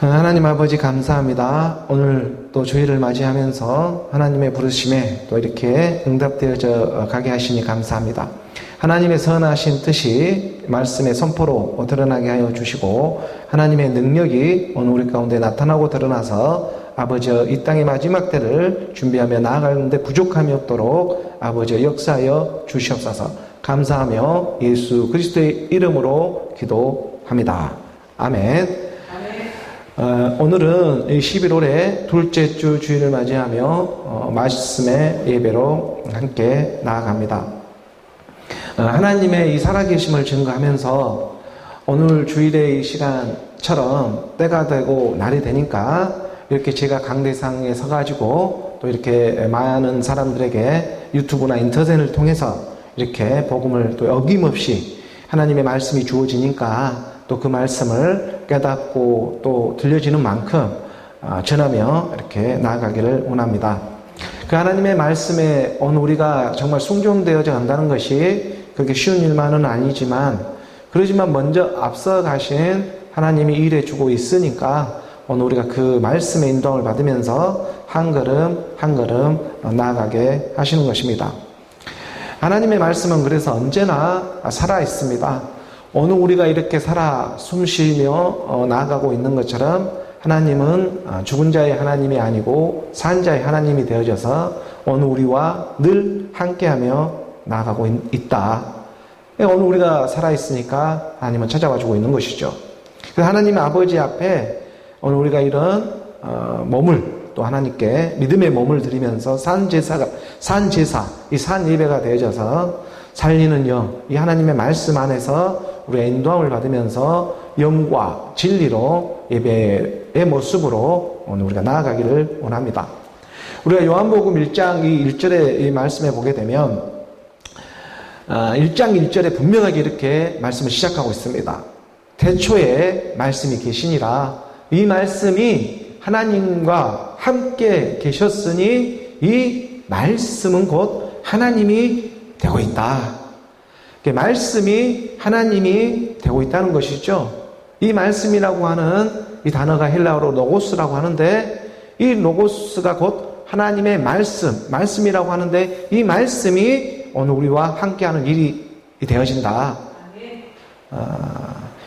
하나님 아버지 감사합니다. 오늘 또 주일을 맞이하면서 하나님의 부르심에 또 이렇게 응답되어져 가게 하시니 감사합니다. 하나님의 선하신 뜻이 말씀의 선포로 드러나게 하여 주시고 하나님의 능력이 오늘 우리 가운데 나타나고 드러나서 아버지 이 땅의 마지막 때를 준비하며 나아가는데 부족함이 없도록 아버지 역사하여 주시옵소서. 감사하며 예수 그리스도의 이름으로 기도합니다. 아멘. 오늘은 11월의 둘째 주 주일을 맞이하며 말씀의 예배로 함께 나아갑니다. 하나님의 이 살아계심을 증거하면서 오늘 주일의 이 시간처럼 때가 되고 날이 되니까 이렇게 제가 강대상에 서가지고 또 이렇게 많은 사람들에게 유튜브나 인터넷을 통해서 이렇게 복음을 또 어김없이 하나님의 말씀이 주어지니까 또 그 말씀을 깨닫고 또 들려지는 만큼 전하며 이렇게 나아가기를 원합니다. 그 하나님의 말씀에 오늘 우리가 정말 순종되어져 간다는 것이 그렇게 쉬운 일만은 아니지만 그러지만 먼저 앞서 가신 하나님이 일해 주고 있으니까 오늘 우리가 그 말씀의 인도함을 받으면서 한 걸음 한 걸음 나아가게 하시는 것입니다. 하나님의 말씀은 그래서 언제나 살아 있습니다. 오늘 우리가 이렇게 살아 숨쉬며 나아가고 있는 것처럼 하나님은 죽은 자의 하나님이 아니고 산 자의 하나님이 되어져서 오늘 우리와 늘 함께하며 나아가고 있다. 오늘 우리가 살아있으니까 하나님은 찾아와주고 있는 것이죠. 하나님의 아버지 앞에 오늘 우리가 이런 몸을 또 하나님께 믿음의 몸을 드리면서 산 제사, 이 산 예배가 되어져서 살리는 영, 이 하나님의 말씀 안에서 우리의 인도함을 받으면서 영과 진리로 예배의 모습으로 오늘 우리가 나아가기를 원합니다. 우리가 요한복음 1장 이 1절의 이 말씀에 보게 되면 1장 1절에 분명하게 이렇게 말씀을 시작하고 있습니다. 태초에 말씀이 계시니라. 이 말씀이 하나님과 함께 계셨으니 이 말씀은 곧 하나님이 되고 있다. 말씀이 하나님이 되고 있다는 것이죠. 이 말씀이라고 하는 이 단어가 헬라어로 로고스라고 하는데 이 로고스가 곧 하나님의 말씀이라고 하는데 이 말씀이 오늘 우리와 함께하는 일이 되어진다.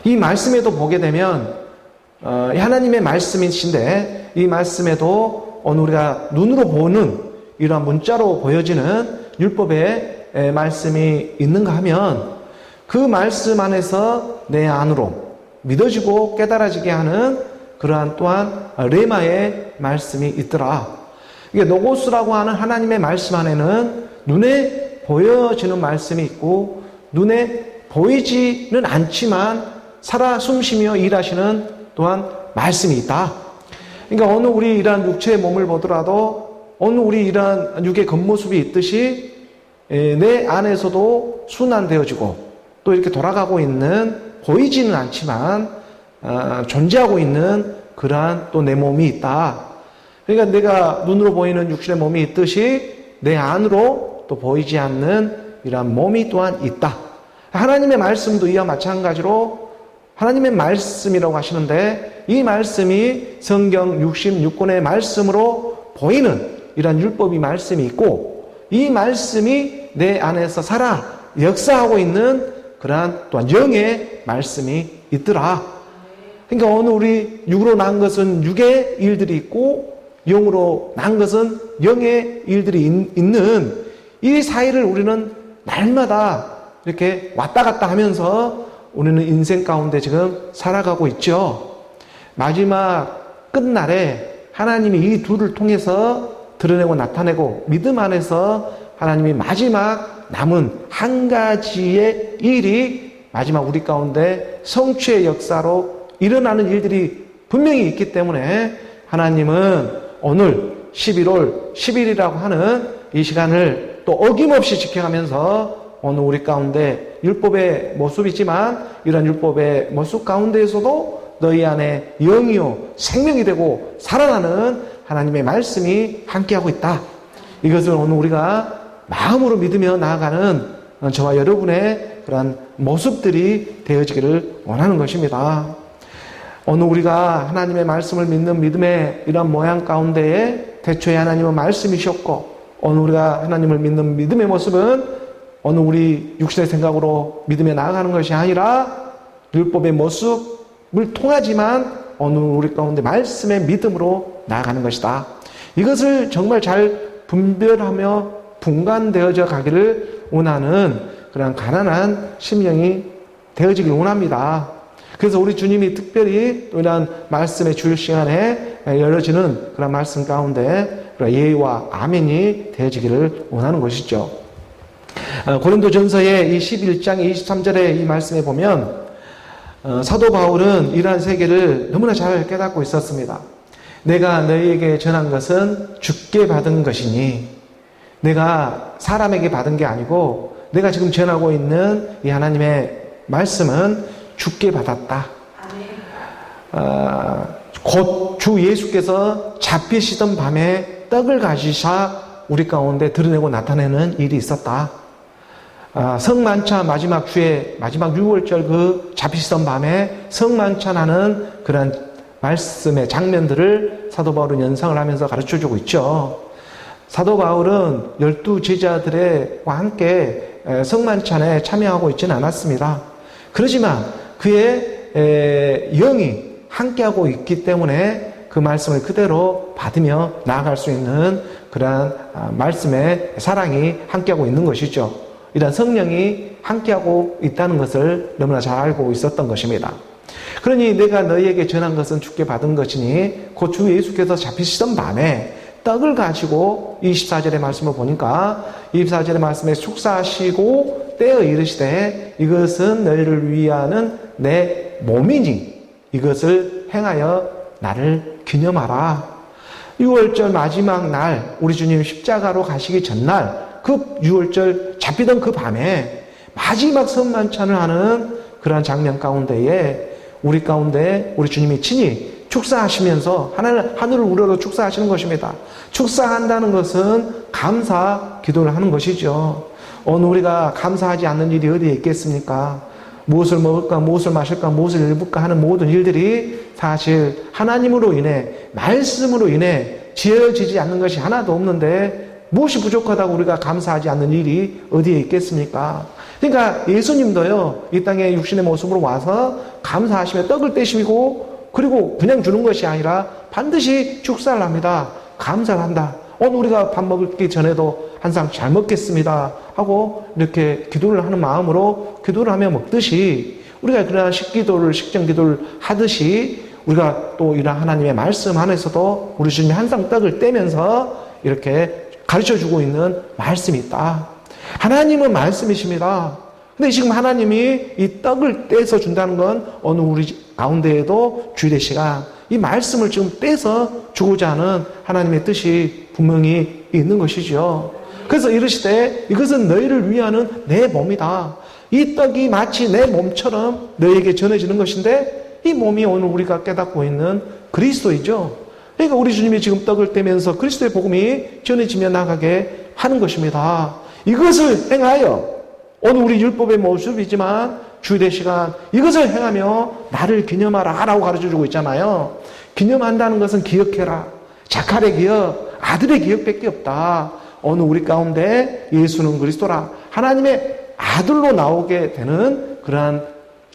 이 말씀에도 보게 되면 하나님의 말씀이신데 이 말씀에도 오늘 우리가 눈으로 보는 이러한 문자로 보여지는 율법의 말씀이 있는가 하면 그 말씀 안에서 내 안으로 믿어지고 깨달아지게 하는 그러한 또한 레마의 말씀이 있더라. 이게 노고스라고 하는 하나님의 말씀 안에는 눈에 보여지는 말씀이 있고 눈에 보이지는 않지만 살아 숨쉬며 일하시는 또한 말씀이 있다. 그러니까 어느 우리 이러한 육체의 몸을 보더라도 어느 우리 이러한 육의 겉모습이 있듯이 내 안에서도 순환되어지고 또 이렇게 돌아가고 있는 보이지는 않지만 존재하고 있는 그러한 또 내 몸이 있다. 그러니까 내가 눈으로 보이는 육신의 몸이 있듯이 내 안으로 또 보이지 않는 이러한 몸이 또한 있다. 하나님의 말씀도 이와 마찬가지로 하나님의 말씀이라고 하시는데 이 말씀이 성경 66권의 말씀으로 보이는 이러한 율법이 말씀이 있고 이 말씀이 내 안에서 살아 역사하고 있는 그러한 또한 영의 말씀이 있더라. 그러니까 오늘 우리 육으로 난 것은 육의 일들이 있고 영으로 난 것은 영의 일들이 있는 이 사이를 우리는 날마다 이렇게 왔다 갔다 하면서 우리는 인생 가운데 지금 살아가고 있죠. 마지막 끝날에 하나님이 이 둘을 통해서 드러내고 나타내고 믿음 안에서 하나님이 마지막 남은 한 가지의 일이 마지막 우리 가운데 성취의 역사로 일어나는 일들이 분명히 있기 때문에 하나님은 오늘 11월 10일이라고 하는 이 시간을 또 어김없이 지켜가면서 오늘 우리 가운데 율법의 모습이지만 이런 율법의 모습 가운데에서도 너희 안에 영이요 생명이 되고 살아나는 하나님의 말씀이 함께하고 있다. 이것을 오늘 우리가 마음으로 믿으며 나아가는 저와 여러분의 그런 모습들이 되어지기를 원하는 것입니다. 오늘 우리가 하나님의 말씀을 믿는 믿음의 이런 모양 가운데에 태초에 하나님은 말씀이셨고, 오늘 우리가 하나님을 믿는 믿음의 모습은 오늘 우리 육신의 생각으로 믿음에 나아가는 것이 아니라 율법의 모습을 통하지만 오늘 우리 가운데 말씀의 믿음으로 나아가는 것이다. 이것을 정말 잘 분별하며 분간되어져 가기를 원하는 그런 가난한 심령이 되어지길 원합니다. 그래서 우리 주님이 특별히 이런 말씀의 주일 시간에 열어지는 그런 말씀 가운데 예와 아멘이 되어지기를 원하는 것이죠. 고린도전서의 이 11장 23절의 이 말씀에 보면 사도 바울은 이러한 세계를 너무나 잘 깨닫고 있었습니다. 내가 너희에게 전한 것은 주께 받은 것이니, 내가 사람에게 받은 게 아니고 내가 지금 전하고 있는 이 하나님의 말씀은 주께 받았다. 곧 주 예수께서 잡히시던 밤에 떡을 가지사 우리 가운데 드러내고 나타내는 일이 있었다. 성만찬 마지막 주에 마지막 6월절 그 잡히시던 밤에 성만찬하는 그런 말씀의 장면들을 사도 바울은 연상을 하면서 가르쳐주고 있죠. 사도 바울은 12 제자들과 함께 성만찬에 참여하고 있지는 않았습니다. 그렇지만 그의 영이 함께하고 있기 때문에 그 말씀을 그대로 받으며 나아갈 수 있는 그러한 말씀의 사랑이 함께하고 있는 것이죠. 이런 성령이 함께하고 있다는 것을 너무나 잘 알고 있었던 것입니다. 그러니 내가 너희에게 전한 것은 주께 받은 것이니 곧 주 예수께서 잡히시던 밤에 떡을 가지고 24절의 말씀을 보니까 24절의 말씀에 축사하시고 떼어 이르시되 이것은 너희를 위하는 내 몸이니 이것을 행하여 나를 기념하라. 6월절 마지막 날 우리 주님 십자가로 가시기 전날 그 6월절 잡히던 그 밤에 마지막 성만찬을 하는 그러한 장면 가운데에 우리 가운데 우리 주님이 친히 축사하시면서 하늘을 우러러 축사하시는 것입니다. 축사한다는 것은 감사 기도를 하는 것이죠. 오늘 우리가 감사하지 않는 일이 어디에 있겠습니까? 무엇을 먹을까, 무엇을 마실까, 무엇을 입을까 하는 모든 일들이 사실 하나님으로 인해, 말씀으로 인해 지어지지 않는 것이 하나도 없는데 무엇이 부족하다고 우리가 감사하지 않는 일이 어디에 있겠습니까? 그러니까 예수님도요, 이 땅에 육신의 모습으로 와서 감사하시며 떡을 떼시고 그리고 그냥 주는 것이 아니라 반드시 축사를 합니다. 감사를 한다. 오늘 우리가 밥 먹기 전에도 항상 잘 먹겠습니다 하고 이렇게 기도를 하는 마음으로 기도를 하며 먹듯이 우리가 그러한 식기도를, 식전기도를 하듯이 우리가 또 이런 하나님의 말씀 안에서도 우리 주님이 항상 떡을 떼면서 이렇게 가르쳐주고 있는 말씀이 있다. 하나님은 말씀이십니다. 근데 지금 하나님이 이 떡을 떼서 준다는 건 어느 우리 가운데에도 주일의 시간 이 말씀을 지금 떼서 주고자 하는 하나님의 뜻이 분명히 있는 것이죠. 그래서 이르시되 이것은 너희를 위하는 내 몸이다. 이 떡이 마치 내 몸처럼 너희에게 전해지는 것인데 이 몸이 오늘 우리가 깨닫고 있는 그리스도이죠. 그러니까 우리 주님이 지금 떡을 떼면서 그리스도의 복음이 전해지며 나가게 하는 것입니다. 이것을 행하여 오늘 우리 율법의 모습이지만 주일의 시간 이것을 행하며 나를 기념하라 라고 가르쳐주고 있잖아요. 기념한다는 것은 기억해라. 자칼의 기억, 아들의 기억밖에 없다. 오늘 우리 가운데 예수는 그리스도라. 하나님의 아들로 나오게 되는 그러한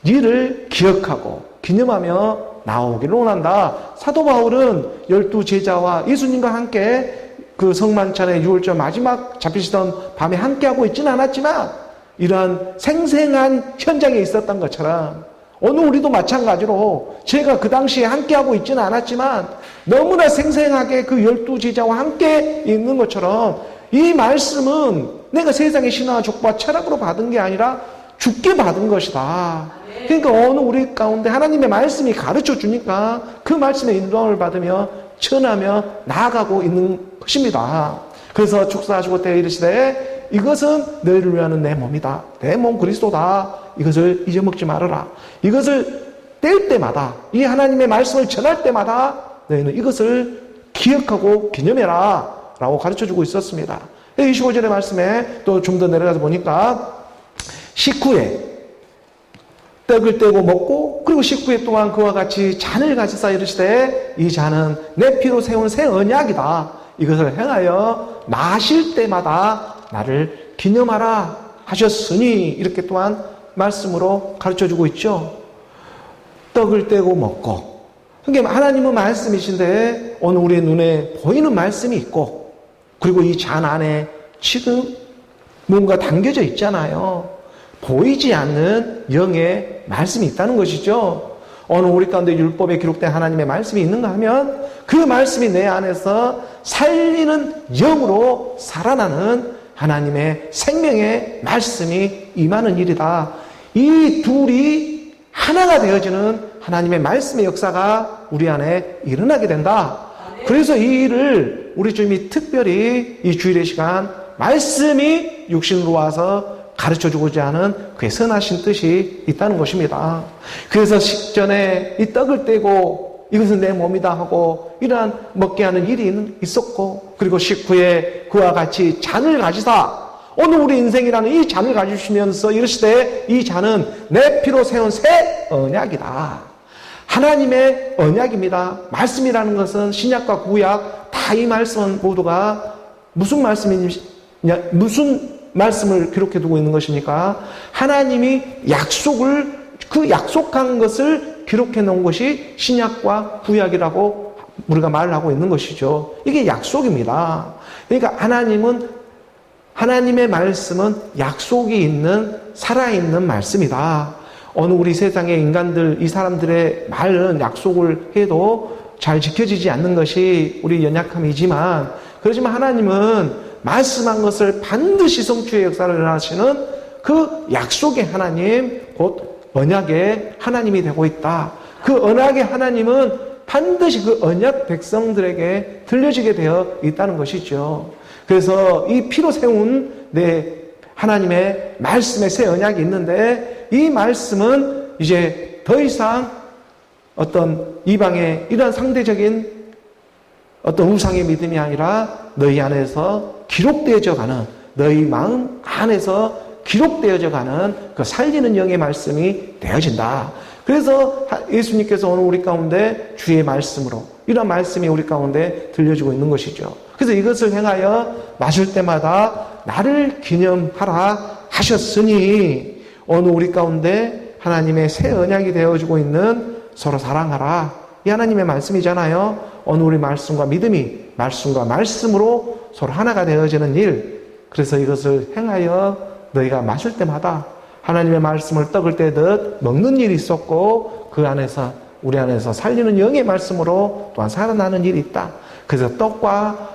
일을 기억하고 기념하며 나오기를 원한다. 사도 바울은 12 제자와 예수님과 함께 그 성만찬의 6월절 마지막 잡히시던 밤에 함께하고 있지는 않았지만 이러한 생생한 현장에 있었던 것처럼 오늘 우리도 마찬가지로 제가 그 당시에 함께하고 있지는 않았지만 너무나 생생하게 그 12 제자와 함께 있는 것처럼 이 말씀은 내가 세상의 신화와 족보와 철학으로 받은 게 아니라 주께 받은 것이다. 그러니까 어느 우리 가운데 하나님의 말씀이 가르쳐 주니까 그 말씀의 인도함을 받으며 전하며 나아가고 있는 것입니다. 그래서 축사하시고 떼어 이르시되 이것은 너희를 위하는 내 몸이다. 내 몸 그리스도다. 이것을 잊어먹지 말아라. 이것을 뗄 때마다 이 하나님의 말씀을 전할 때마다 너희는 이것을 기억하고 기념해라 라고 가르쳐주고 있었습니다. 25절의 말씀에 또 좀 더 내려가서 보니까 식후에 떡을 떼고 먹고 그리고 19에 또한 그와 같이 잔을 가지사 이르시되 이 잔은 내 피로 세운 새 언약이다. 이것을 행하여 마실 때마다 나를 기념하라 하셨으니 이렇게 또한 말씀으로 가르쳐주고 있죠. 떡을 떼고 먹고. 그러니까 하나님은 말씀이신데 오늘 우리의 눈에 보이는 말씀이 있고 그리고 이 잔 안에 지금 뭔가 담겨져 있잖아요. 보이지 않는 영의 말씀이 있다는 것이죠. 오늘 우리 가운데 율법에 기록된 하나님의 말씀이 있는가 하면 그 말씀이 내 안에서 살리는 영으로 살아나는 하나님의 생명의 말씀이 임하는 일이다. 이 둘이 하나가 되어지는 하나님의 말씀의 역사가 우리 안에 일어나게 된다. 그래서 이 일을 우리 주님이 특별히 이 주일의 시간 말씀이 육신으로 와서 가르쳐주고자 하는 그의 선하신 뜻이 있다는 것입니다. 그래서 식전에 이 떡을 떼고 이것은 내 몸이다 하고 이러한 먹게 하는 일이 있었고 그리고 식후에 그와 같이 잔을 가지사 오늘 우리 인생이라는 이 잔을 가지시면서 이르시되 이 잔은 내 피로 세운 새 언약이다. 하나님의 언약입니다. 말씀이라는 것은 신약과 구약 다 이 말씀은 모두가 무슨 말씀을 기록해 두고 있는 것입니까? 하나님이 그 약속한 것을 기록해 놓은 것이 신약과 구약이라고 우리가 말을 하고 있는 것이죠. 이게 약속입니다. 그러니까 하나님의 말씀은 약속이 있는 살아있는 말씀이다. 어느 우리 세상의 인간들, 이 사람들의 말은 약속을 해도 잘 지켜지지 않는 것이 우리 연약함이지만 그렇지만 하나님은 말씀한 것을 반드시 성취의 역사를 하시는 그 약속의 하나님, 곧 언약의 하나님이 되고 있다. 그 언약의 하나님은 반드시 그 언약 백성들에게 들려지게 되어 있다는 것이죠. 그래서 이 피로 세운 내 하나님의 말씀의 새 언약이 있는데 이 말씀은 이제 더 이상 어떤 이방의 이러한 상대적인 어떤 우상의 믿음이 아니라 너희 안에서 기록되어져 가는 너희 마음 안에서 기록되어져 가는 그 살리는 영의 말씀이 되어진다. 그래서 예수님께서 오늘 우리 가운데 주의 말씀으로 이런 말씀이 우리 가운데 들려주고 있는 것이죠. 그래서 이것을 행하여 마실 때마다 나를 기념하라 하셨으니 오늘 우리 가운데 하나님의 새 언약이 되어주고 있는 서로 사랑하라. 이 하나님의 말씀이잖아요. 오늘 우리 말씀과 믿음이 말씀과 말씀으로 서로 하나가 되어지는 일. 그래서 이것을 행하여 너희가 마실 때마다 하나님의 말씀을 떡을 떼듯 먹는 일이 있었고 그 안에서 우리 안에서 살리는 영의 말씀으로 또한 살아나는 일이 있다. 그래서 떡과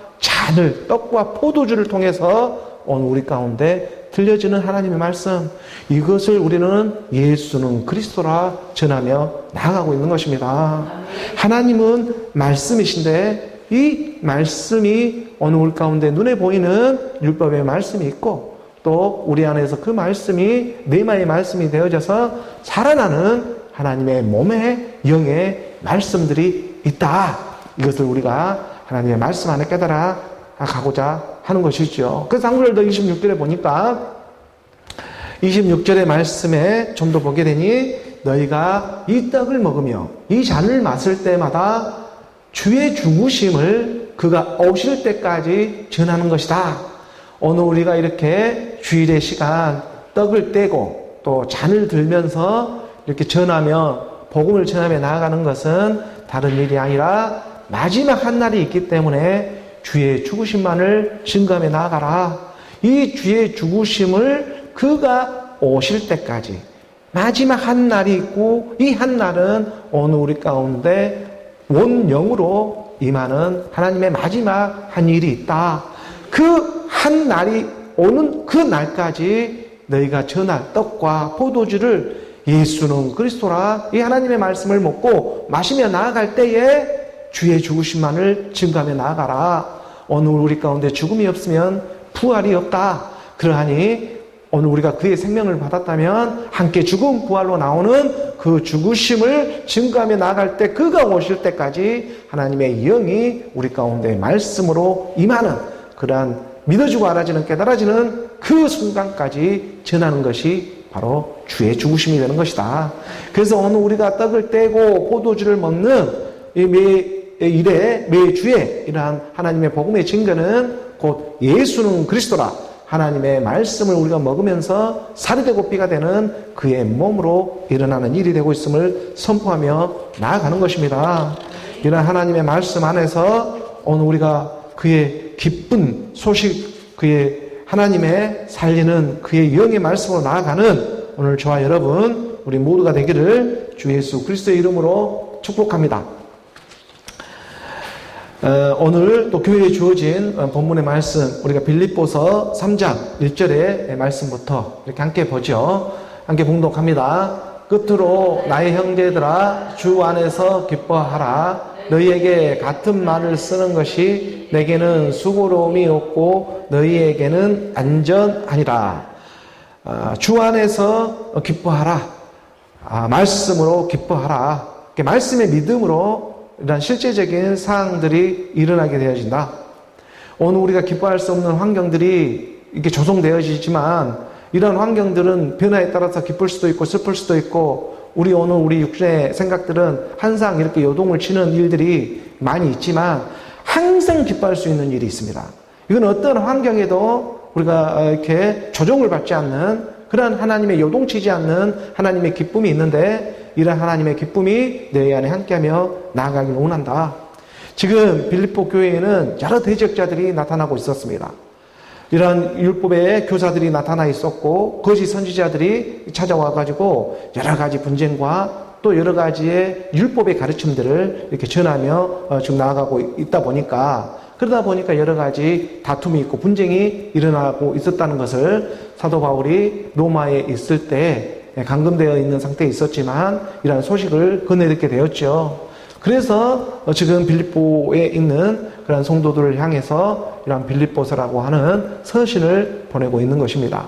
포도주를 통해서 오늘 우리 가운데 들려지는 하나님의 말씀, 이것을 우리는 예수는 그리스도라 전하며 나아가고 있는 것입니다. 하나님은 말씀이신데 이 말씀이 오늘 우리 가운데 눈에 보이는 율법의 말씀이 있고 또 우리 안에서 그 말씀이 뇌마의 말씀이 되어져서 살아나는 하나님의 몸의 영의 말씀들이 있다. 이것을 우리가 하나님의 말씀 안에 깨달아 가고자 하는 것이죠. 그래서 한 구절 더 26절에 보니까 26절의 말씀에 좀 더 보게 되니 너희가 이 떡을 먹으며 이 잔을 마실 때마다 주의 죽으심을 그가 오실 때까지 전하는 것이다. 오늘 우리가 이렇게 주일의 시간 떡을 떼고 또 잔을 들면서 이렇게 전하며 복음을 전하며 나아가는 것은 다른 일이 아니라 마지막 한 날이 있기 때문에 주의 죽으심만을 증거하며 나아가라. 이 주의 죽으심을 그가 오실 때까지 마지막 한 날이 있고 이 한 날은 오늘 우리 가운데 온 영으로 임하는 하나님의 마지막 한 일이 있다. 그 한 날이 오는 그 날까지 너희가 전할 떡과 포도주를 예수는 그리스도라 이 하나님의 말씀을 먹고 마시며 나아갈 때에 주의 죽으심만을 증거하며 나아가라. 오늘 우리 가운데 죽음이 없으면 부활이 없다. 그러하니 오늘 우리가 그의 생명을 받았다면 함께 죽음 부활로 나오는 그 죽으심을 증거하며 나아갈 때 그가 오실 때까지 하나님의 영이 우리 가운데 말씀으로 임하는 그러한 믿어지고 알아지는 깨달아지는 그 순간까지 전하는 것이 바로 주의 죽으심이 되는 것이다. 그래서 오늘 우리가 떡을 떼고 포도주를 먹는 이 매주에 이러한 하나님의 복음의 증거는 곧 예수는 그리스도라, 하나님의 말씀을 우리가 먹으면서 살이 되고 피가 되는 그의 몸으로 일어나는 일이 되고 있음을 선포하며 나아가는 것입니다. 이런 하나님의 말씀 안에서 오늘 우리가 그의 기쁜 소식, 그의 하나님의 살리는 그의 영의 말씀으로 나아가는 오늘 저와 여러분 우리 모두가 되기를 주 예수 그리스도의 이름으로 축복합니다. 오늘 또 교회에 주어진 본문의 말씀, 우리가 빌립보서 3장 1절의 말씀부터 이렇게 함께 보죠. 함께 봉독합니다. 끝으로 나의 형제들아, 주 안에서 기뻐하라. 너희에게 같은 말을 쓰는 것이 내게는 수고로움이 없고 너희에게는 안전하니라. 주 안에서 기뻐하라. 말씀으로 기뻐하라. 말씀의 믿음으로 이런 실제적인 사항들이 일어나게 되어진다. 오늘 우리가 기뻐할 수 없는 환경들이 이렇게 조성되어지지만 이런 환경들은 변화에 따라서 기쁠 수도 있고 슬플 수도 있고 우리 오늘 우리 육신의 생각들은 항상 이렇게 요동을 치는 일들이 많이 있지만 항상 기뻐할 수 있는 일이 있습니다. 이건 어떤 환경에도 우리가 이렇게 조종을 받지 않는 그런 하나님의 요동치지 않는 하나님의 기쁨이 있는데 이런 하나님의 기쁨이 너희 안에 함께하며 나아가기를 원한다. 지금 빌립보 교회에는 여러 대적자들이 나타나고 있었습니다. 이런 율법의 교사들이 나타나 있었고 거짓 선지자들이 찾아와가지고 여러 가지 분쟁과 또 여러 가지의 율법의 가르침들을 이렇게 전하며 지금 나아가고 있다 보니까 그러다 보니까 여러 가지 다툼이 있고 분쟁이 일어나고 있었다는 것을 사도 바울이 로마에 있을 때 감금되어 있는 상태에 있었지만 이러한 소식을 건네듣게 되었죠. 그래서 지금 빌립보에 있는 그런 성도들을 향해서 이러한 빌립보서라고 하는 서신을 보내고 있는 것입니다.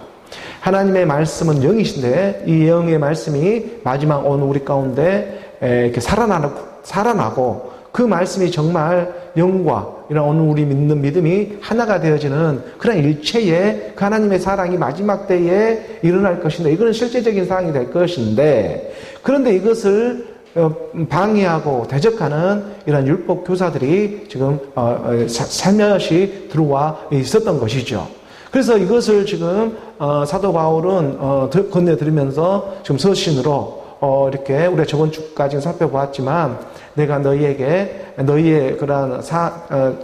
하나님의 말씀은 영이신데 이 영의 말씀이 마지막 오늘 우리 가운데 이렇게 살아나고 그 말씀이 정말 영과 이런 오늘 우리 믿는 믿음이 하나가 되어지는 그런 일체의 그 하나님의 사랑이 마지막 때에 일어날 것인데 이거는 실제적인 사항이 될 것인데 그런데 이것을 방해하고 대적하는 이런 율법 교사들이 지금 살며시 들어와 있었던 것이죠. 그래서 이것을 지금 사도 바울은 건네드리면서 지금 서신으로 이렇게 우리가 저번 주까지 살펴보았지만 내가 너희에게 너희의 그런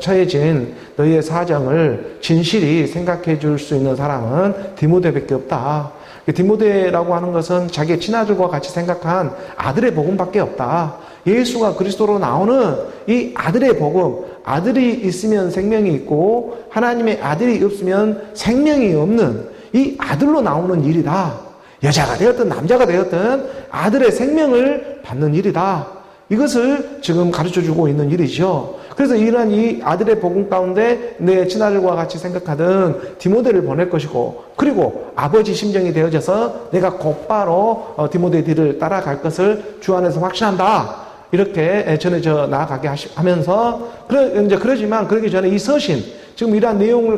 처해진 너희의 사정을 진실이 생각해 줄 수 있는 사람은 디모데밖에 없다. 디모데라고 하는 것은 자기의 친아들과 같이 생각한 아들의 복음밖에 없다. 예수가 그리스도로 나오는 이 아들의 복음, 아들이 있으면 생명이 있고 하나님의 아들이 없으면 생명이 없는 이 아들로 나오는 일이다. 여자가 되었든 남자가 되었든 아들의 생명을 받는 일이다. 이것을 지금 가르쳐주고 있는 일이죠. 그래서 이러한 이 아들의 복음 가운데 내 친아들과 같이 생각하던 디모데를 보낼 것이고 그리고 아버지 심정이 되어져서 내가 곧바로 디모데의 뒤를 따라갈 것을 주 안에서 확신한다. 이렇게 전해져 나아가게 하면서 그러지만 그러기 전에 이 서신 지금 이러한 내용물을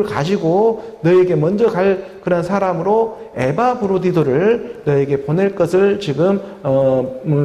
가지고 너에게 먼저 갈 그런 사람으로 에바브로디도를 너에게 보낼 것을 지금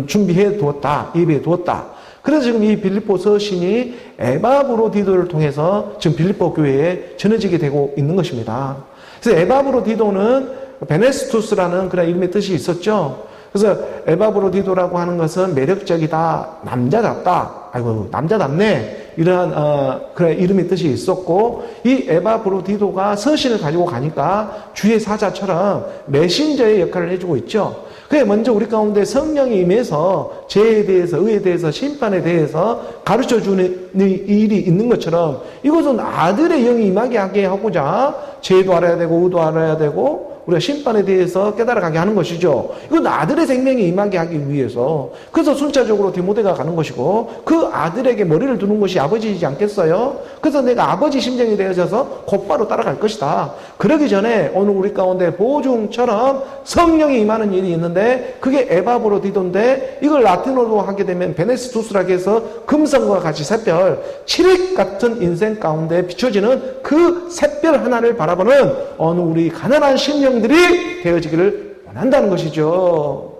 준비해 두었다. 예비해 두었다. 그래서 지금 이 빌립보 서신이 에바브로디도를 통해서 지금 빌립보 교회에 전해지게 되고 있는 것입니다. 그래서 에바브로디도는 베네스투스라는 그런 이름의 뜻이 있었죠. 그래서 에바브로디도라고 하는 것은 매력적이다, 남자답다, 아이고 남자답네 이러한 그런 이름의 뜻이 있었고 이 에바브로디도가 서신을 가지고 가니까 주의 사자처럼 메신저의 역할을 해주고 있죠. 그게 먼저 우리 가운데 성령이 임해서 죄에 대해서 의에 대해서 심판에 대해서 가르쳐주는 일이 있는 것처럼 이것은 아들의 영이 임하게 하게 하고자 죄도 알아야 되고 의도 알아야 되고 우리가 심판에 대해서 깨달아가게 하는 것이죠. 이건 아들의 생명이 임하게 하기 위해서. 그래서 순차적으로 디모데가 가는 것이고 그 아들에게 머리를 두는 것이 아버지이지 않겠어요? 그래서 내가 아버지 심정이 되어져서 곧바로 따라갈 것이다. 그러기 전에 오늘 우리 가운데 보증처럼 성령이 임하는 일이 있는데 그게 에바브로디도인데 이걸 라틴어로 하게 되면 베네스투스라고 해서 금성과 같이 샛별, 칠흑 같은 인생 가운데 비춰지는 그 샛별 하나를 바라보는 어느 우리 가난한 심령 생명들이 되어지기를 원한다는 것이죠.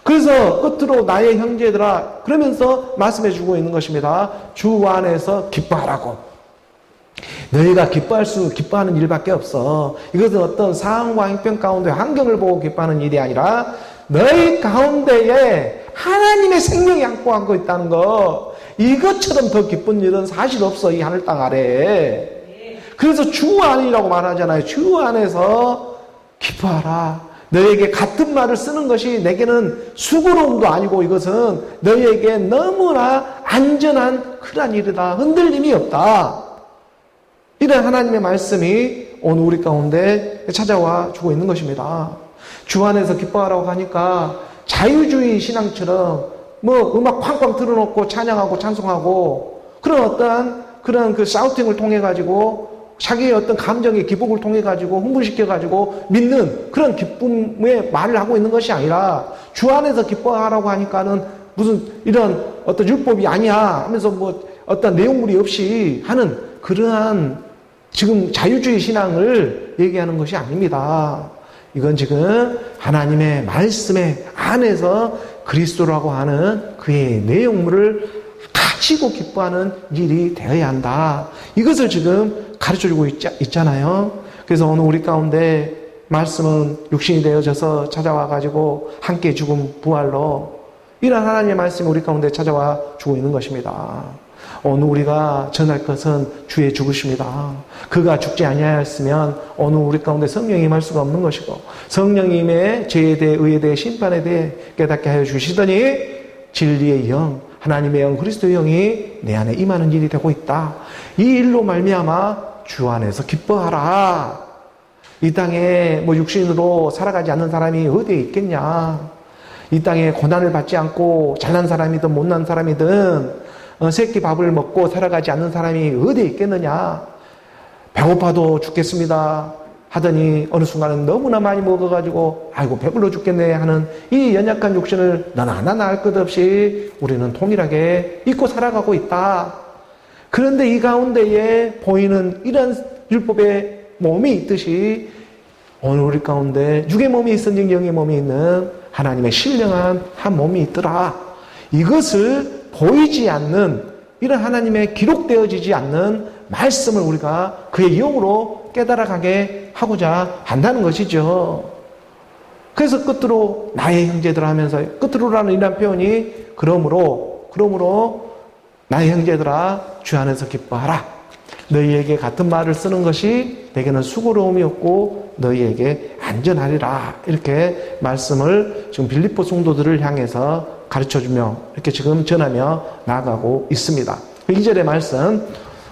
그래서 끝으로 나의 형제들아 그러면서 말씀해 주고 있는 것입니다. 주 안에서 기뻐하라고. 너희가 기뻐하는 일밖에 없어. 이것은 어떤 상황과 형편 가운데 환경을 보고 기뻐하는 일이 아니라 너희 가운데에 하나님의 생명이 안고 있다는 거, 이것처럼 더 기쁜 일은 사실 없어, 이 하늘 땅 아래에. 그래서 주 안이라고 말하잖아요. 주 안에서 기뻐하라. 너에게 같은 말을 쓰는 것이 내게는 수고로움도 아니고 이것은 너에게 너무나 안전한 그러한 일이다. 흔들림이 없다. 이런 하나님의 말씀이 오늘 우리 가운데 찾아와 주고 있는 것입니다. 주 안에서 기뻐하라고 하니까 자유주의 신앙처럼 뭐 음악 쾅쾅 틀어놓고 찬양하고 찬송하고 그런 어떠한 그런 그 샤우팅을 통해 가지고 자기의 어떤 감정의 기복을 통해 가지고 흥분시켜 가지고 믿는 그런 기쁨의 말을 하고 있는 것이 아니라 주 안에서 기뻐하라고 하니까는 무슨 이런 어떤 율법이 아니야 하면서 뭐 어떤 내용물이 없이 하는 그러한 지금 자유주의 신앙을 얘기하는 것이 아닙니다. 이건 지금 하나님의 말씀의 안에서 그리스도라고 하는 그의 내용물을 가지고 기뻐하는 일이 되어야 한다. 이것을 지금 가르쳐주고 있잖아요. 그래서 오늘 우리 가운데 말씀은 육신이 되어져서 찾아와가지고 함께 죽음 부활로 이런 하나님의 말씀이 우리 가운데 찾아와 주고 있는 것입니다. 오늘 우리가 전할 것은 주의 죽으심이다. 그가 죽지 아니하였으면 오늘 우리 가운데 성령이 임할 수가 없는 것이고 성령이 임해 죄에 대해 의에 대해 심판에 대해 깨닫게 하여 주시더니 진리의 영 하나님의 영 그리스도의 영이 내 안에 임하는 일이 되고 있다. 이 일로 말미암아 주 안에서 기뻐하라. 이 땅에 뭐 육신으로 살아가지 않는 사람이 어디에 있겠냐. 이 땅에 고난을 받지 않고 잘난 사람이든 못난 사람이든 새끼 밥을 먹고 살아가지 않는 사람이 어디에 있겠느냐. 배고파도 죽겠습니다 하더니 어느 순간은 너무나 많이 먹어가지고 아이고 배불러 죽겠네 하는 이 연약한 육신을 너나 나나 할 것 없이 우리는 통일하게 입고 살아가고 있다. 그런데 이 가운데에 보이는 이런 율법의 몸이 있듯이 오늘 우리 가운데 육의 몸이 있은즉 영의 몸이 있는 하나님의 신령한 한 몸이 있더라. 이것을 보이지 않는 이런 하나님의 기록되어지지 않는 말씀을 우리가 그의 영으로 깨달아가게 하고자 한다는 것이죠. 그래서 끝으로 나의 형제들 하면서 끝으로라는 이런 표현이 그러므로 나의 형제들아 주 안에서 기뻐하라. 너희에게 같은 말을 쓰는 것이 내게는 수고로움이 없고 너희에게 안전하리라. 이렇게 말씀을 지금 빌립보 성도들을 향해서 가르쳐주며 이렇게 지금 전하며 나아가고 있습니다. 2절의 말씀,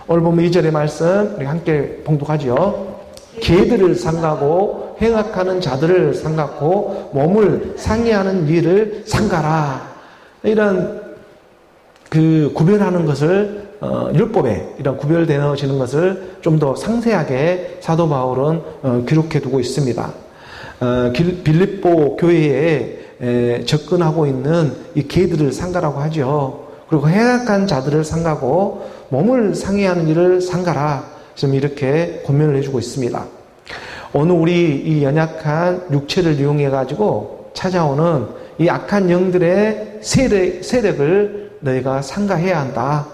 오늘 보면 2절의 말씀 우리 함께 봉독하지요. 개들을 삼가고 행악하는 자들을 삼가고 몸을 상해하는 일을 삼가라. 이런 그 구별하는 것을 율법에 이런 구별되어지는 것을 좀 더 상세하게 사도 바울은 기록해 두고 있습니다. 빌립보 교회에 접근하고 있는 이 개들을 삼가라고 하죠. 그리고 행악한 자들을 삼가고 몸을 상해하는 일을 삼가라. 지금 이렇게 권면을 해주고 있습니다. 오늘 우리 이 연약한 육체를 이용해 가지고 찾아오는 이 악한 영들의 세력을 너희가 삼가해야 한다.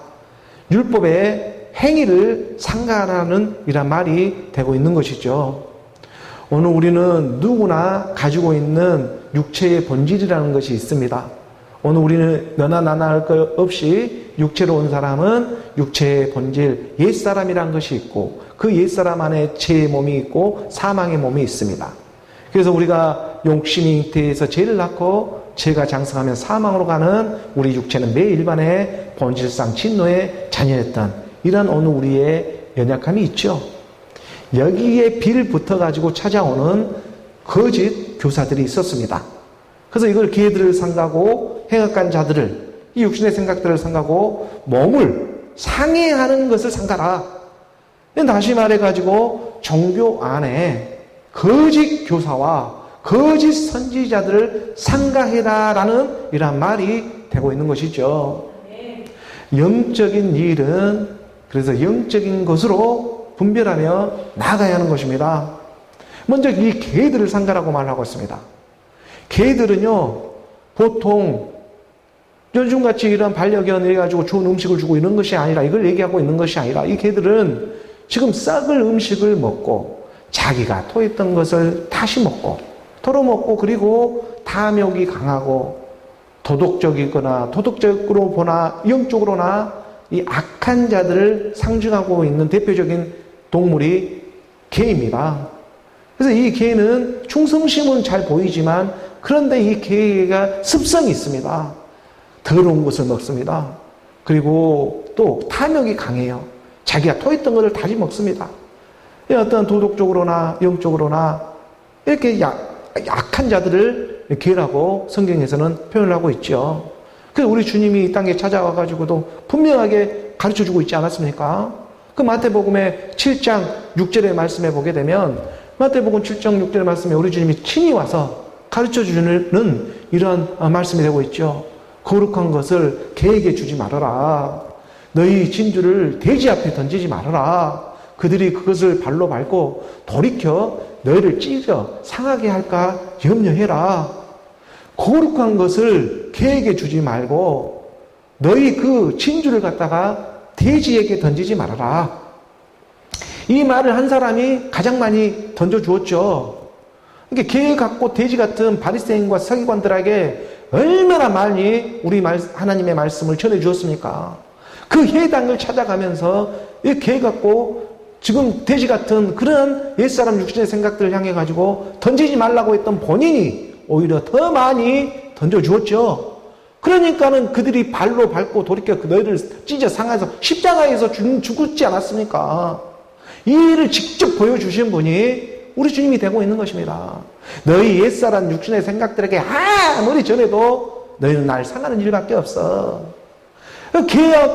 율법의 행위를 삼가라는 이런 말이 되고 있는 것이죠. 오늘 우리는 누구나 가지고 있는 육체의 본질이라는 것이 있습니다. 오늘 우리는 너나 나나 할 것 없이 육체로 온 사람은 육체의 본질, 옛사람이라는 것이 있고 그 옛사람 안에 죄의 몸이 있고 사망의 몸이 있습니다. 그래서 우리가 욕심이 잉태해서 죄를 낳고 죄가 장성하면 사망으로 가는 우리 육체는 매 일반의 본질상 진노의 자녀였던 이런 오늘 우리의 연약함이 있죠. 여기에 빌 붙어가지고 찾아오는 거짓 교사들이 있었습니다. 그래서 이걸 개들을 삼가고 행악한 자들을 이 육신의 생각들을 삼가고 몸을 상해하는 것을 삼가라. 다시 말해가지고 종교 안에 거짓 교사와 거짓 선지자들을 삼가해라라는 이러한 말이 되고 있는 것이죠. 영적인 일은 그래서 영적인 것으로 분별하며 나아가야 하는 것입니다. 먼저 이 개들을 상가라고 말하고 있습니다. 개들은요, 보통 요즘같이 이런 반려견 해가지고 좋은 음식을 주고 이런 것이 아니라, 이걸 얘기하고 있는 것이 아니라, 이 개들은 지금 썩을 음식을 먹고 자기가 토했던 것을 다시 먹고 털어먹고, 그리고 탐욕이 강하고 도덕적이거나 도덕적으로 보나 영적으로나 이 악한 자들을 상징하고 있는 대표적인 동물이 개입니다. 그래서 이 개는 충성심은 잘 보이지만, 그런데 이 개가 습성이 있습니다. 더러운 것을 먹습니다. 그리고 또 탐욕이 강해요. 자기가 토했던 것을 다시 먹습니다. 어떤 도덕적으로나 영적으로나 이렇게 약한 자들을 개라고 성경에서는 표현을 하고 있죠. 그래서 우리 주님이 이 땅에 찾아와가지고도 분명하게 가르쳐주고 있지 않았습니까? 그 마태복음의 7장 6절의 말씀에 보게 되면, 마태복음 7장 6절의 말씀에 우리 주님이 친히 와서 가르쳐주는 이러한 말씀이 되고 있죠. 거룩한 것을 개에게 주지 말아라. 너희 진주를 돼지 앞에 던지지 말아라. 그들이 그것을 발로 밟고 돌이켜 너희를 찢어 상하게 할까 염려해라. 거룩한 것을 개에게 주지 말고 너희 그 진주를 갖다가 돼지에게 던지지 말아라. 이 말을 한 사람이 가장 많이 던져주었죠. 그러니까 개 같고 돼지 같은 바리새인과 서기관들에게 얼마나 많이 우리 하나님의 말씀을 전해주었습니까? 그 해당을 찾아가면서 이 개 같고 지금 돼지 같은 그런 옛사람 육신의 생각들을 향해 가지고 던지지 말라고 했던 본인이 오히려 더 많이 던져주었죠. 그러니까는 그들이 발로 밟고 돌이켜 너희를 찢어 상해서 십자가에서 죽었지 않았습니까? 이 일을 직접 보여주신 분이 우리 주님이 되고 있는 것입니다. 너희 옛사람 육신의 생각들에게 아무리 전해도 너희는 날 상하는 일밖에 없어.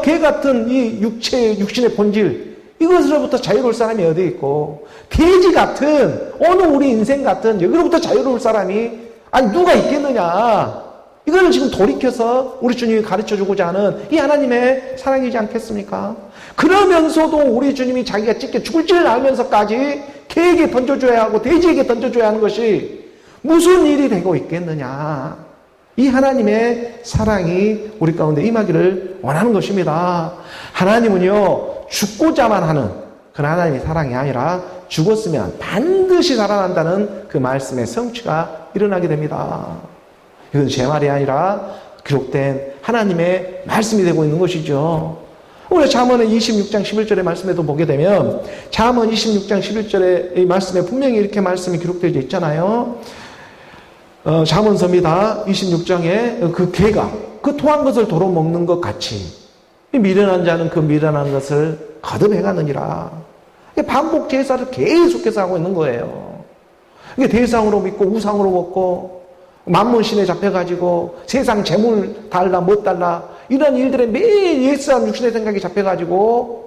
개 같은 이 육신의 본질, 이것으로부터 자유로울 사람이 어디 있고, 돼지 같은 어느 우리 인생 같은 여기로부터 자유로울 사람이 아니 누가 있겠느냐. 이거를 지금 돌이켜서 우리 주님이 가르쳐주고자 하는 이 하나님의 사랑이지 않겠습니까? 그러면서도 우리 주님이 자기가 찢겨 죽을 줄 알면서까지 개에게 던져줘야 하고 돼지에게 던져줘야 하는 것이 무슨 일이 되고 있겠느냐. 이 하나님의 사랑이 우리 가운데 임하기를 원하는 것입니다. 하나님은요, 죽고자만 하는 그런 하나님의 사랑이 아니라 죽었으면 반드시 살아난다는 그 말씀의 성취가 일어나게 됩니다. 이건 제 말이 아니라 기록된 하나님의 말씀이 되고 있는 것이죠. 우리가 잠언의 26장 11절의 말씀에도 보게 되면, 잠언 26장 11절의 이 말씀에 분명히 이렇게 말씀이 기록되어 있잖아요. 잠언서입니다. 26장에 그 개가 그 토한 것을 도로 먹는 것 같이 미련한 자는 그 미련한 것을 거듭 행하느니라. 반복 제사를 계속해서 하고 있는 거예요. 이게 대상으로 믿고 우상으로 먹고 만문신에 잡혀가지고 세상 재물 달라 못 달라 이런 일들에 매일 옛사람 육신의 생각이 잡혀가지고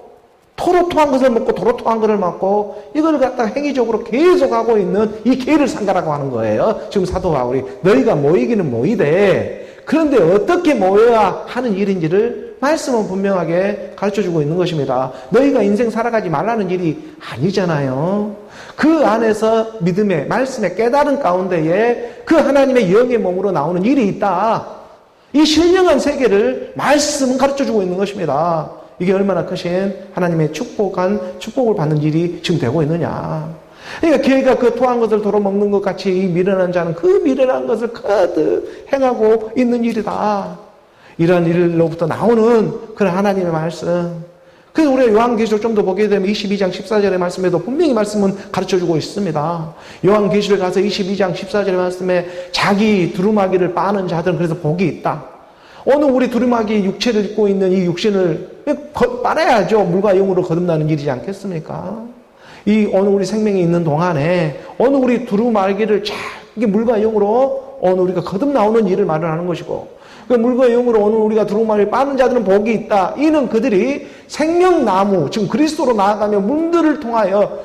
토로 토한 것을 먹고 도로 토한 것을 먹고 이걸 갖다가 행위적으로 계속하고 있는 이 개를 상가라고 하는 거예요. 지금 사도 바울이 너희가 모이기는 모이되 그런데 어떻게 모여야 하는 일인지를 말씀은 분명하게 가르쳐주고 있는 것입니다. 너희가 인생 살아가지 말라는 일이 아니잖아요. 그 안에서 믿음의 말씀의 깨달은 가운데에 그 하나님의 영의 몸으로 나오는 일이 있다. 이 신령한 세계를 말씀은 가르쳐주고 있는 것입니다. 이게 얼마나 크신 하나님의 축복을 받는 일이 지금 되고 있느냐. 그러니까 개가 그 토한 것을 도로 먹는 것 같이 이 미련한 자는 그 미련한 것을 거듭 행하고 있는 일이다. 이런 일로부터 나오는 그런 하나님의 말씀. 그래서 우리가 요한계시록 좀 더 보게 되면 22장 14절의 말씀에도 분명히 말씀은 가르쳐주고 있습니다. 요한계시록 가서 22장 14절의 말씀에 자기 두루마기를 빠는 자들은 그래서 복이 있다. 오늘 우리 두루마기 육체를 입고 있는 이 육신을 빨아야죠. 물과 영으로 거듭나는 일이지 않겠습니까? 이 오늘 우리 생명이 있는 동안에 오늘 우리 두루마기를 이게 물과 영으로 오늘 우리가 거듭나오는 일을 말하는 것이고, 그 물과 영으로 오늘 우리가 두루마기를 빠는 자들은 복이 있다. 이는 그들이 생명나무, 지금 그리스도로 나아가며 문들을 통하여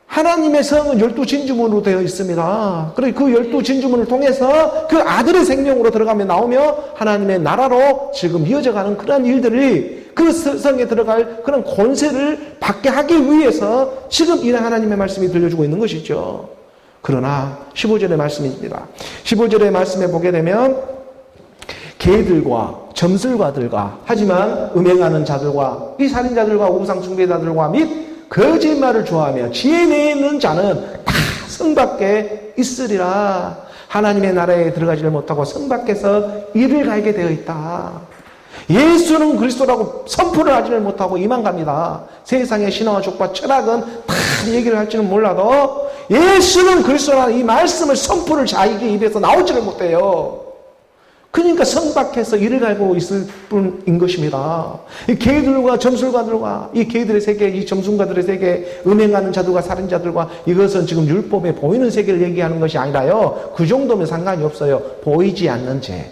하나님의 성은 12진주문으로 되어 있습니다. 그리고 그 12진주문을 통해서 그 아들의 생명으로 들어가며 나오며 하나님의 나라로 지금 이어져가는 그런 일들이 그 성에 들어갈 그런 권세를 받게 하기 위해서 지금 이 하나님의 말씀이 들려주고 있는 것이죠. 그러나 15절의 말씀입니다. 15절의 말씀에 보게 되면 개들과 점술가들과 하지만 음행하는 자들과 이 살인자들과 우상 숭배자들과 및 거짓말을 좋아하며 지혜 내는 자는 다 성 밖에 있으리라. 하나님의 나라에 들어가지를 못하고 성 밖에서 이를 갈게 되어 있다. 예수는 그리스도라고 선포를 하지를 못하고 이만 갑니다. 세상의 신화와 족과 철학은 다 얘기를 할지는 몰라도 예수는 그리스도라는 이 말씀을 선포를 자기 입에서 나오지를 못해요. 그러니까 성 밖에서 이를 갈고 있을 뿐인 것입니다. 이 개들과 점술가들과 이 개들의 세계, 이 점술가들의 세계, 음행하는 자들과 살인자들과 이것은 지금 율법에 보이는 세계를 얘기하는 것이 아니라요. 그 정도면 상관이 없어요. 보이지 않는 죄.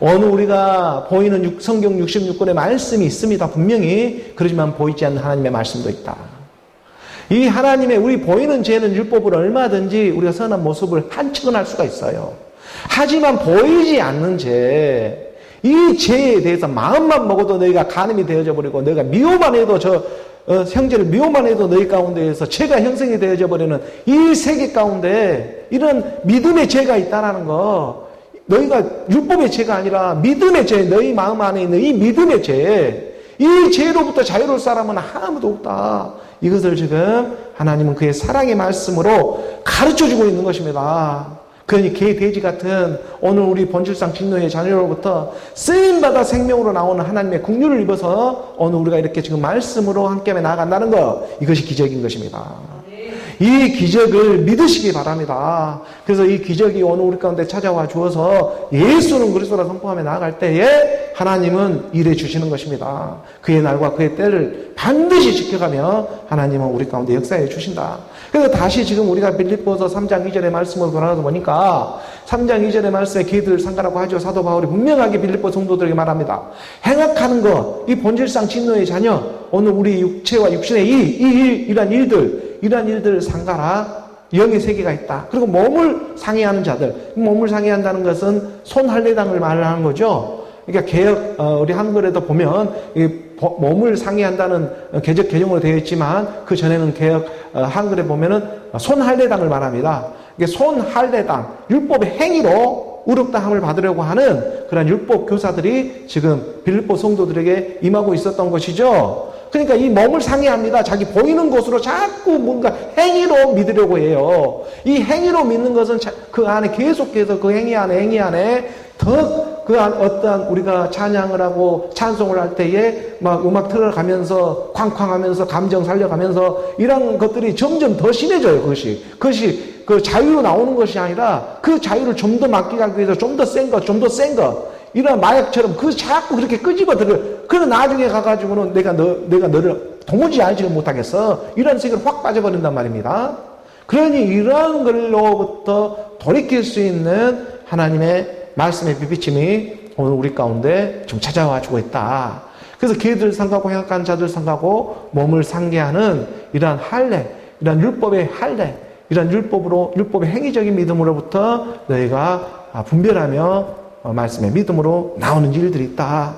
어느 우리가 보이는 성경 66권의 말씀이 있습니다. 분명히. 그렇지만 보이지 않는 하나님의 말씀도 있다. 이 하나님의 우리 보이는 죄는 율법을 얼마든지 우리가 선한 모습을 한측은 할 수가 있어요. 하지만 보이지 않는 죄, 이 죄에 대해서 마음만 먹어도 너희가 간음이 되어져 버리고 너희가 미워만 해도 형제를 미워만 해도 너희 가운데에서 죄가 형성이 되어져 버리는 이 세계 가운데 이런 믿음의 죄가 있다는 거, 너희가 율법의 죄가 아니라 믿음의 죄, 너희 마음 안에 있는 이 믿음의 죄, 이 죄로부터 자유로울 사람은 아무도 없다. 이것을 지금 하나님은 그의 사랑의 말씀으로 가르쳐주고 있는 것입니다. 그러니 개, 돼지 같은 오늘 우리 본질상 진노의 자녀로부터 쓰임받아 생명으로 나오는 하나님의 긍휼을 입어서 오늘 우리가 이렇게 지금 말씀으로 함께 나아간다는 것, 이것이 기적인 것입니다. 이 기적을 믿으시기 바랍니다. 그래서 이 기적이 오늘 우리 가운데 찾아와 주어서 예수는 그리스도라 선포하며 나아갈 때에 하나님은 일해 주시는 것입니다. 그의 날과 그의 때를 반드시 지켜가며 하나님은 우리 가운데 역사해 주신다. 그래서 다시 지금 우리가 빌립보서 3장 2절의 말씀으로 돌아가서 보니까 3장 2절의 말씀에 개들을 상가라고 하죠. 사도 바울이 분명하게 빌립보 성도들에게 말합니다. 행악하는 것, 이 본질상 진노의 자녀, 오늘 우리 육체와 육신의 이러한 일들을 상가라. 영의 세계가 있다. 그리고 몸을 상해하는 자들, 몸을 상해한다는 것은 손할례당을 말하는 거죠. 그러니까 개혁, 우리 한글에도 보면 몸을 상해한다는 개적 개정으로 되어 있지만 그 전에는 개혁 한글에 보면은 손할례당을 말합니다. 이게 손할례당, 율법의 행위로 의롭다함을 받으려고 하는 그런 율법 교사들이 지금 빌립보 성도들에게 임하고 있었던 것이죠. 그러니까 이 몸을 상해합니다. 자기 보이는 것으로 자꾸 뭔가 행위로 믿으려고 해요. 이 행위로 믿는 것은 그 안에 계속해서 그 행위 안에 더 그 어떠한 우리가 찬양을 하고 찬송을 할 때에 막 음악 틀어가면서 쾅쾅하면서 감정 살려가면서 이런 것들이 점점 더 심해져요. 그것이 그 자유로 나오는 것이 아니라 그 자유를 좀 더 맡기기 위해서 좀 더 센 것 이런 마약처럼 그 자꾸 그렇게 끄집어 들어. 그런 나중에 가가지고는 내가 너를 도무지 알지를 못하겠어. 이런 세계로 확 빠져버린단 말입니다. 그러니 이런 걸로부터 돌이킬 수 있는 하나님의 말씀의 비비침이 오늘 우리 가운데 좀 찾아와 주고 있다. 그래서 개들 상가고 행악하는 자들 상가고 몸을 상계하는 이러한 할례, 이러한 율법의 할례, 이러한 율법의 행위적인 믿음으로부터 너희가 분별하며 말씀의 믿음으로 나오는 일들이 있다.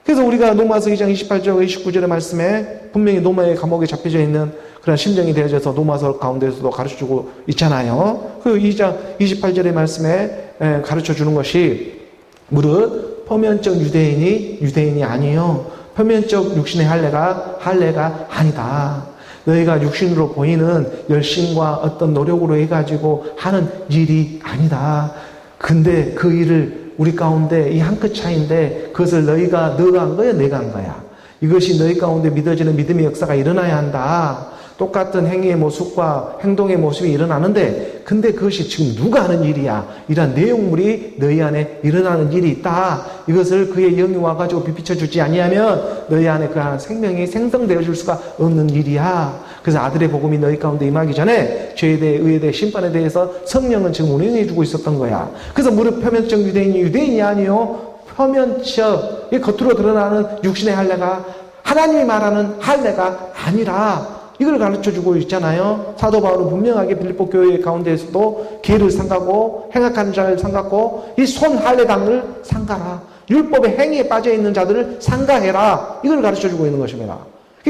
그래서 우리가 로마서 2장 28절 29절의 말씀에 분명히 로마의 감옥에 잡혀져 있는 그런 심정이 되어져서 로마서 가운데서도 가르쳐주고 있잖아요. 그 2장 28절의 말씀에 가르쳐주는 것이 무릇 표면적 유대인이 아니요 표면적 육신의 할례가 아니다. 너희가 육신으로 보이는 열심과 어떤 노력으로 해가지고 하는 일이 아니다. 근데 그 일을 우리 가운데 이 한 끗 차이인데 그것을 너가 한 거야, 내가 한 거야. 이것이 너희 가운데 믿어지는 믿음의 역사가 일어나야 한다. 똑같은 행위의 모습과 행동의 모습이 일어나는데 근데 그것이 지금 누가 하는 일이야. 이런 내용물이 너희 안에 일어나는 일이 있다. 이것을 그의 영이 와가지고 비춰주지 아니하면 너희 안에 그 생명이 생성되어질 수가 없는 일이야. 그래서 아들의 복음이 너희 가운데 임하기 전에 죄에 대해 의에 대해 심판에 대해서 성령은 지금 운행해주고 있었던 거야. 그래서 무릇 표면적 유대인이 아니요 표면적 겉으로 드러나는 육신의 할례가 하나님이 말하는 할례가 아니라 이걸 가르쳐주고 있잖아요. 사도 바울은 분명하게 빌립보 교회 가운데에서도 개를 상가고 행악하는 자를 상가고 이 손할례당을 상가라. 율법의 행위에 빠져있는 자들을 상가해라. 이걸 가르쳐주고 있는 것입니다.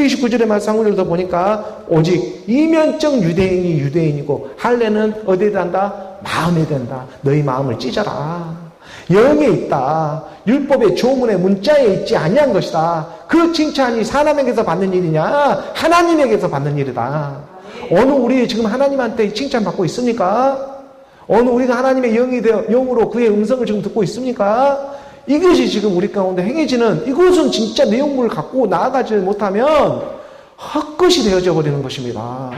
29절의 말씀 한 구절 더 보니까 오직 이면적 유대인이 유대인이고 할례는 어디에 된다? 마음에 된다. 너희 마음을 찢어라. 영에 있다. 율법의 조문의 문자에 있지 아니한 것이다. 그 칭찬이 사람에게서 받는 일이냐? 하나님에게서 받는 일이다. 어느 우리 지금 하나님한테 칭찬받고 있습니까? 어느 우리가 하나님의 영이 되어 영으로 그의 음성을 지금 듣고 있습니까? 이것이 지금 우리 가운데 행해지는 이것은 진짜 내용물을 갖고 나아가지 못하면 헛것이 되어져 버리는 것입니다.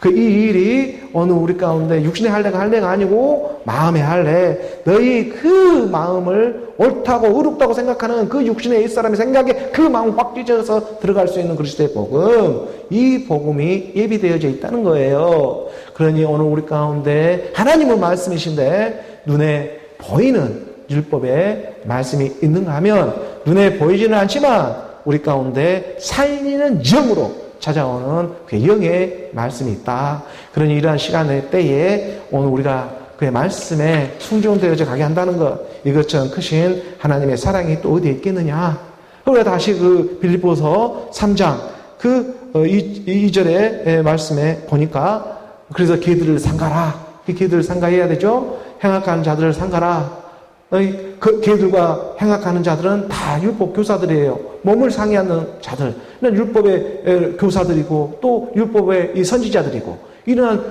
이 일이 어느 우리 가운데 육신의 할례가 아니고 마음의 할례, 너희 그 마음을 옳다고 의롭다고 생각하는 그 육신의 옛사람의 생각에 그 마음을 확 찢어서 들어갈 수 있는 그리스도의 복음, 이 복음이 예비되어져 있다는 거예요. 그러니 오늘 우리 가운데 하나님의 말씀이신데 눈에 보이는 율법의 말씀이 있는가 하면 눈에 보이지는 않지만 우리 가운데 살리는 영으로 찾아오는 그 영의 말씀이 있다. 그러니 이러한 시간의 때에 오늘 우리가 그의 말씀에 순종되어져 가게 한다는 것, 이것처럼 크신 하나님의 사랑이 또 어디에 있겠느냐. 그리고 다시 그 빌립보서 3장 2절의 말씀에 보니까 그래서 걔들을 상가라. 그 걔들을 상가해야 되죠. 행악하는 자들을 상가라. 그 걔들과 행악하는 자들은 다 율법 교사들이에요. 몸을 상해하는 자들, 율법의 교사들이고 또 율법의 이 선지자들이고 이러한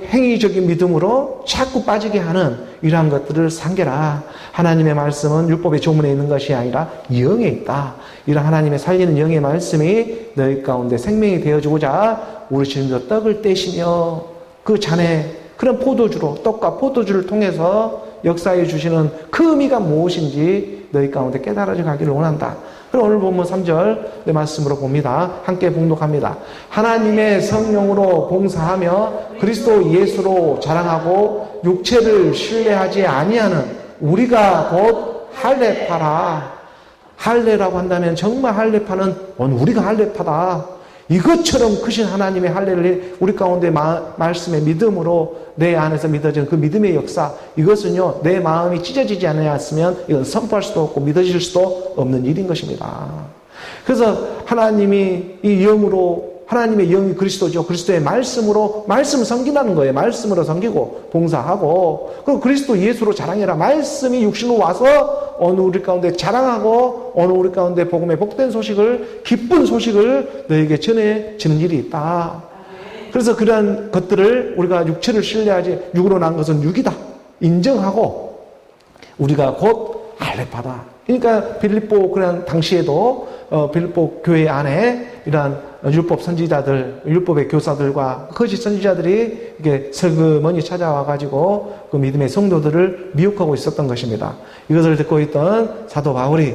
행위적인 믿음으로 자꾸 빠지게 하는 이러한 것들을 상개라. 하나님의 말씀은 율법의 조문에 있는 것이 아니라 영에 있다. 이런 하나님의 살리는 영의 말씀이 너희 가운데 생명이 되어주고자 우리 주님도 떡을 떼시며 그 잔에 그런 포도주로 떡과 포도주를 통해서 역사해 주시는 그 의미가 무엇인지 너희 가운데 깨달아져 가기를 원한다. 그럼 오늘 본문 3절 내 말씀으로 봅니다. 함께 봉독합니다. 하나님의 성령으로 봉사하며 그리스도 예수로 자랑하고 육체를 신뢰하지 아니하는 우리가 곧 할례파라. 할례라고 한다면 정말 할례파는 우리가 할례파다. 이것처럼 크신 하나님의 할례를 우리 가운데 말씀의 믿음으로 내 안에서 믿어지는 그 믿음의 역사, 이것은요 내 마음이 찢어지지 않았으면 이건 선포할 수도 없고 믿어질 수도 없는 일인 것입니다. 그래서 하나님이 이 영으로, 하나님의 영이 그리스도죠. 그리스도의 말씀으로 말씀을 섬긴다는 거예요. 말씀으로 섬기고 봉사하고, 그리고 그리스도 예수로 자랑해라. 말씀이 육신으로 와서 어느 우리 가운데 자랑하고 어느 우리 가운데 복음의 복된 소식을, 기쁜 소식을 너에게 전해지는 일이 있다. 그래서 그러한 것들을 우리가 육체를 신뢰하지, 육으로 난 것은 육이다 인정하고 우리가 곧 할례파다. 그러니까 빌립보 그런 당시에도 빌립보 교회 안에 이러한 율법 선지자들, 율법의 교사들과 거짓 선지자들이 이게 슬그머니 찾아와 가지고 그 믿음의 성도들을 미혹하고 있었던 것입니다. 이것을 듣고 있던 사도 바울이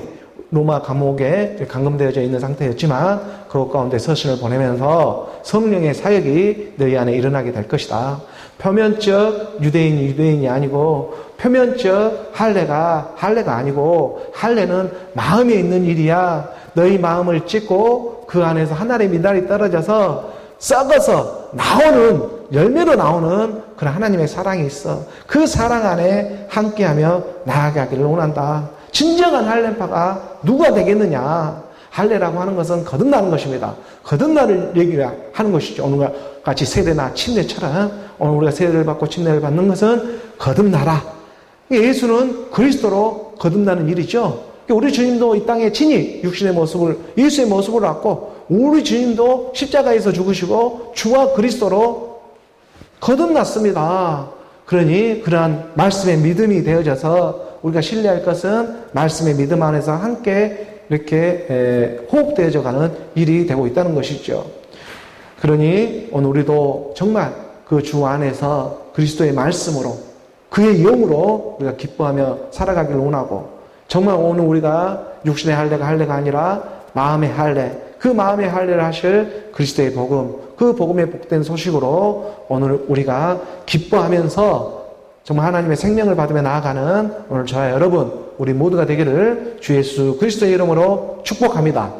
로마 감옥에 감금되어져 있는 상태였지만 그 가운데 서신을 보내면서 성령의 사역이 너희 안에 일어나게 될 것이다. 표면적 유대인이 아니고 표면적 할례가 아니고 할례는 마음에 있는 일이야. 너희 마음을 찢고 그 안에서 하늘의 미달이 떨어져서 썩어서 나오는, 열매로 나오는 그런 하나님의 사랑이 있어. 그 사랑 안에 함께하며 나아가기를 원한다. 진정한 할례파가 누가 되겠느냐? 할례라고 하는 것은 거듭나는 것입니다. 거듭나를 얘기하는 것이죠. 오늘 같이 세례나 침례처럼 오늘 우리가 세례를 받고 침례를 받는 것은 거듭나라. 예수는 그리스도로 거듭나는 일이죠. 우리 주님도 이 땅에 친히 육신의 모습을, 예수의 모습을 갖고 우리 주님도 십자가에서 죽으시고 주와 그리스도로 거듭났습니다. 그러니 그러한 말씀의 믿음이 되어져서 우리가 신뢰할 것은 말씀의 믿음 안에서 함께 이렇게 호흡되어져 가는 일이 되고 있다는 것이죠. 그러니 오늘 우리도 정말 그 주 안에서 그리스도의 말씀으로 그의 영으로 우리가 기뻐하며 살아가기를 원하고, 정말 오늘 우리가 육신의 할례가 아니라 마음의 할례, 그 마음의 할례를 하실 그리스도의 복음, 그 복음의 복된 소식으로 오늘 우리가 기뻐하면서 정말 하나님의 생명을 받으며 나아가는 오늘 저와 여러분 우리 모두가 되기를 주 예수 그리스도의 이름으로 축복합니다.